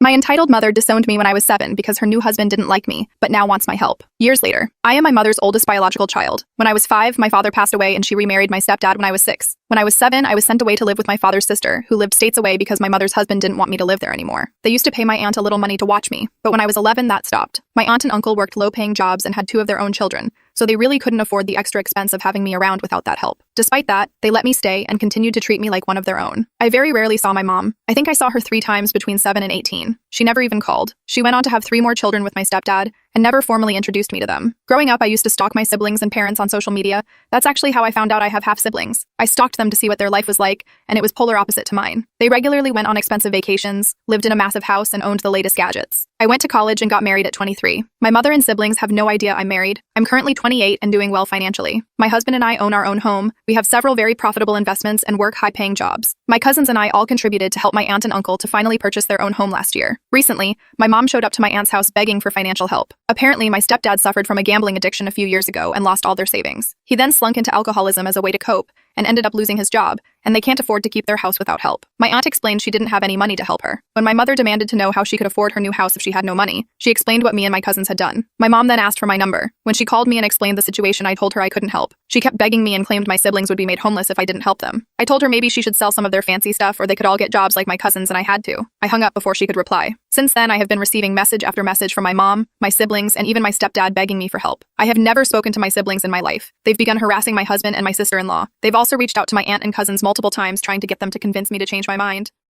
My entitled mother disowned me when I was 7 because her new husband didn't like me, but now wants my help. Years later, I am my mother's oldest biological child. When I was 5, my father passed away and she remarried my stepdad when I was 6. When I was 7, I was sent away to live with my father's sister, who lived states away because my mother's husband didn't want me to live there anymore. They used to pay my aunt a little money to watch me, but when I was 11, that stopped. My aunt and uncle worked low-paying jobs and had 2 of their own children, so they really couldn't afford the extra expense of having me around without that help. Despite that, they let me stay and continued to treat me like one of their own. I very rarely saw my mom. I think I saw her 3 times between 7 and 18. She never even called. She went on to have 3 more children with my stepdad and never formally introduced me to them. Growing up, I used to stalk my siblings and parents on social media. That's actually how I found out I have half-siblings. I stalked them to see what their life was like, and it was polar opposite to mine. They regularly went on expensive vacations, lived in a massive house, and owned the latest gadgets. I went to college and got married at 23. My mother and siblings have no idea I'm married. I'm currently 28 and doing well financially. My husband and I own our own home. We have several very profitable investments and work high-paying jobs. My cousins and I all contributed to help my aunt and uncle to finally purchase their own home last year. Recently, my mom showed up to my aunt's house begging for financial help. Apparently, my stepdad suffered from a gambling addiction a few years ago and lost all their savings. He then slunk into alcoholism as a way to cope and ended up losing his job, and they can't afford to keep their house without help. My aunt explained she didn't have any money to help her. When my mother demanded to know how she could afford her new house if she had no money, she explained what me and my cousins had done. My mom then asked for my number. When she called me and explained the situation, I told her I couldn't help. She kept begging me and claimed my siblings would be made homeless if I didn't help them. I told her maybe she should sell some of their fancy stuff or they could all get jobs like my cousins, and I had to. I hung up before she could reply. Since then, I have been receiving message after message from my mom, my siblings, and even my stepdad begging me for help. I have never spoken to my siblings in my life. They've begun harassing my husband and my sister-in-law. They've also reached out to my aunt and cousins multiple times trying to get them to convince me to change my mind.